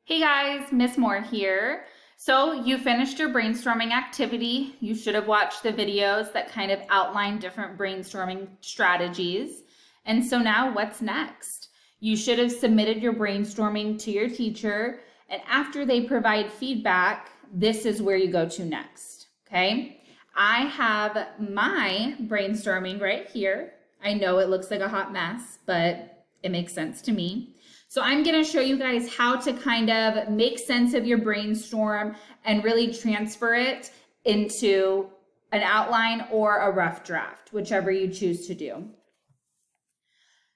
Hey guys, Miss Moore here. So you finished your brainstorming activity. You should have watched the videos that kind of outline different brainstorming strategies. And so now what's next? You should have submitted your brainstorming to your teacher, and after they provide feedback, this is where you go to next, okay? I have my brainstorming right here. I know it looks like a hot mess, but it makes sense to me. So I'm going to show you guys how to kind of make sense of your brainstorm and really transfer it into an outline or a rough draft, whichever you choose to do.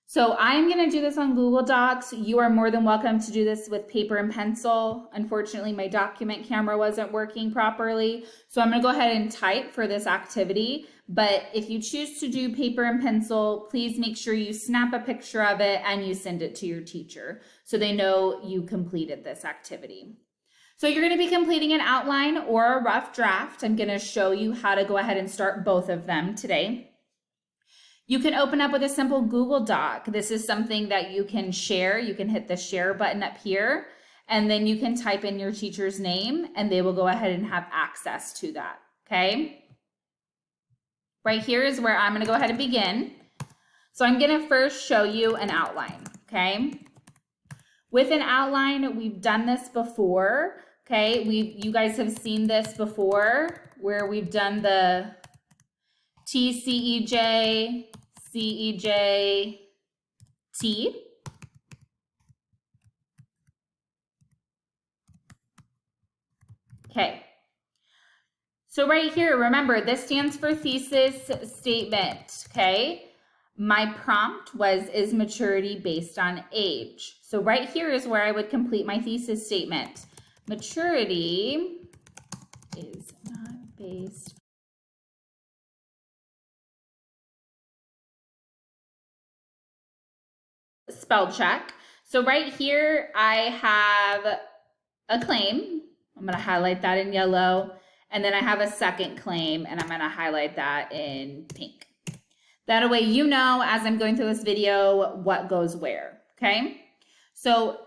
So I'm going to do this on Google Docs. You are more than welcome to do this with paper and pencil. Unfortunately, my document camera wasn't working properly, so I'm going to go ahead and type for this activity. But if you choose to do paper and pencil, please make sure you snap a picture of it and you send it to your teacher so they know you completed this activity. So you're going to be completing an outline or a rough draft. I'm going to show you how to go ahead and start both of them today. You can open up with a simple Google Doc. This is something that you can share. You can hit the share button up here, and then you can type in your teacher's name, and they will go ahead and have access to that, okay? Right here is where I'm going to go ahead and begin. So I'm going to first show you an outline, okay? With an outline, we've done this before, okay? You guys have seen this before where we've done the TCEJ, CEJ, T. Okay. So right here, remember, this stands for thesis statement, okay? My prompt was, is maturity based on age? So right here is where I would complete my thesis statement. Maturity is not based spell check. So right here, I have a claim. I'm going to highlight that in yellow. And then I have a second claim, and I'm going to highlight that in pink. That way you know, as I'm going through this video, what goes where, okay? So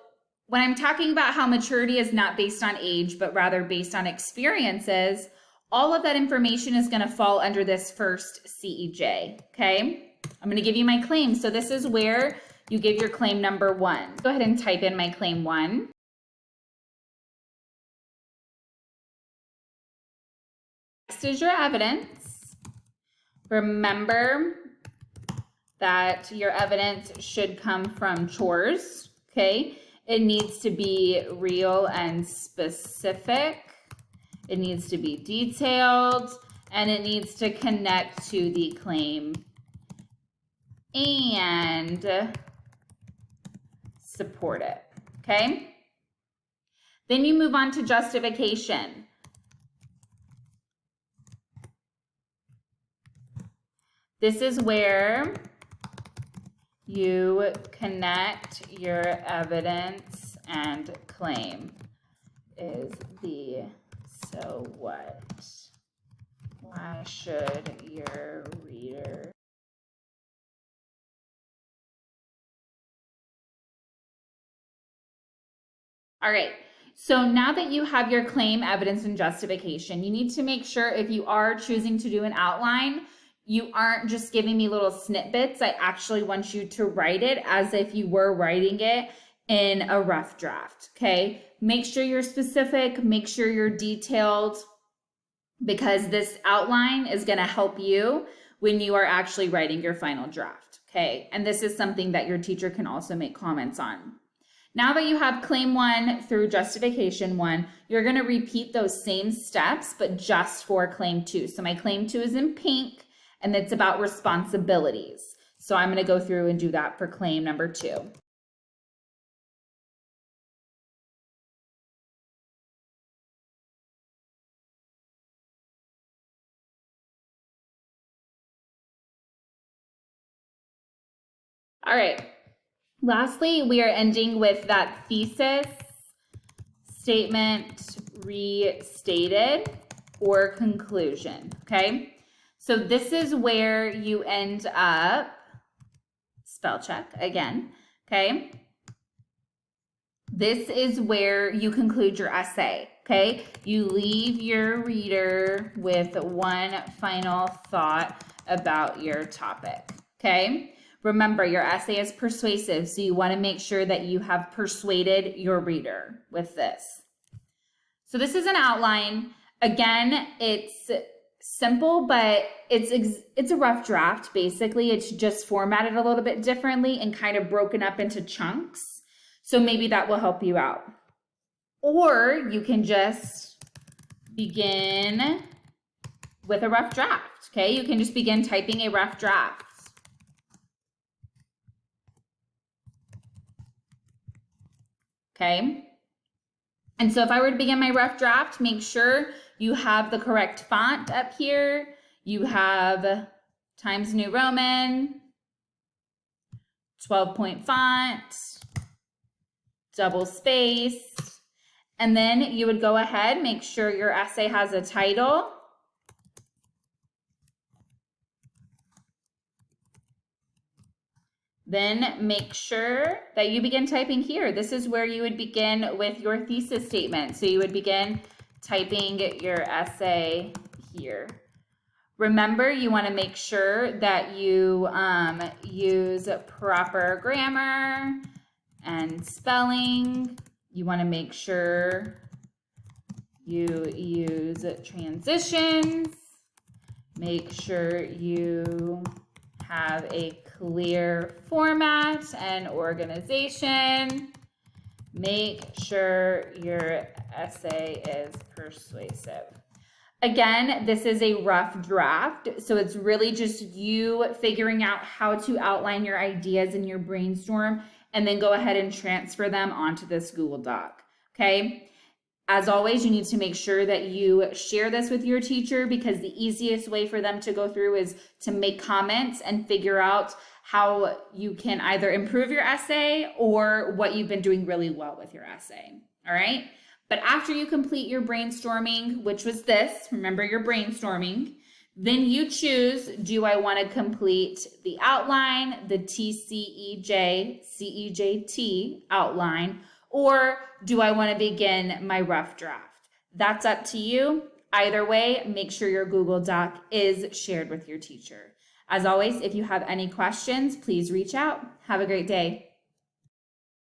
when I'm talking about how maturity is not based on age, but rather based on experiences, all of that information is going to fall under this first CEJ, okay? I'm going to give you my claim. So this is where you give your claim number 1. Go ahead and type in my claim 1. Next is your evidence. Remember that your evidence should come from chores, okay? It needs to be real and specific. It needs to be detailed, and it needs to connect to the claim and support it, okay? Then you move on to justification. This is where you connect your evidence and claim. Is the so what? Why should your reader? All right, so now that you have your claim, evidence, and justification, you need to make sure if you are choosing to do an outline, you aren't just giving me little snippets. I actually want you to write it as if you were writing it in a rough draft, okay? Make sure you're specific, make sure you're detailed, because this outline is gonna help you when you are actually writing your final draft, okay? And this is something that your teacher can also make comments on. Now that you have claim 1 through justification 1, you're gonna repeat those same steps, but just for claim 2. So my claim 2 is in pink, and it's about responsibilities. So I'm gonna go through and do that for claim number 2. All right, lastly, we are ending with that thesis statement restated or conclusion, okay? So this is where you end up, spell check again, okay? This is where you conclude your essay, okay? You leave your reader with one final thought about your topic, okay? Remember, your essay is persuasive, so you want to make sure that you have persuaded your reader with this. So this is an outline. Again, it's simple, but it's a rough draft, basically. It's just formatted a little bit differently and kind of broken up into chunks. So maybe that will help you out. Or you can just begin with a rough draft, okay? You can just begin typing a rough draft. Okay? And so if I were to begin my rough draft, make sure you have the correct font up here. You have Times New Roman, 12-point font, double spaced, and then you would go ahead, make sure your essay has a title. Then make sure that you begin typing here. This is where you would begin with your thesis statement. So you would begin typing your essay here. Remember, you want to make sure that you use proper grammar and spelling. You want to make sure you use transitions. Make sure you have a clear format and organization. Make sure your essay is persuasive. Again, this is a rough draft, so it's really just you figuring out how to outline your ideas in your brainstorm and then go ahead and transfer them onto this Google Doc, okay? As always, you need to make sure that you share this with your teacher, because the easiest way for them to go through is to make comments and figure out how you can either improve your essay or what you've been doing really well with your essay, all right? But after you complete your brainstorming, which was this, remember your brainstorming, then you choose, do I want to complete the outline, the CEJT outline, or do I want to begin my rough draft? That's up to you. Either way, make sure your Google Doc is shared with your teacher. As always, if you have any questions, please reach out. Have a great day.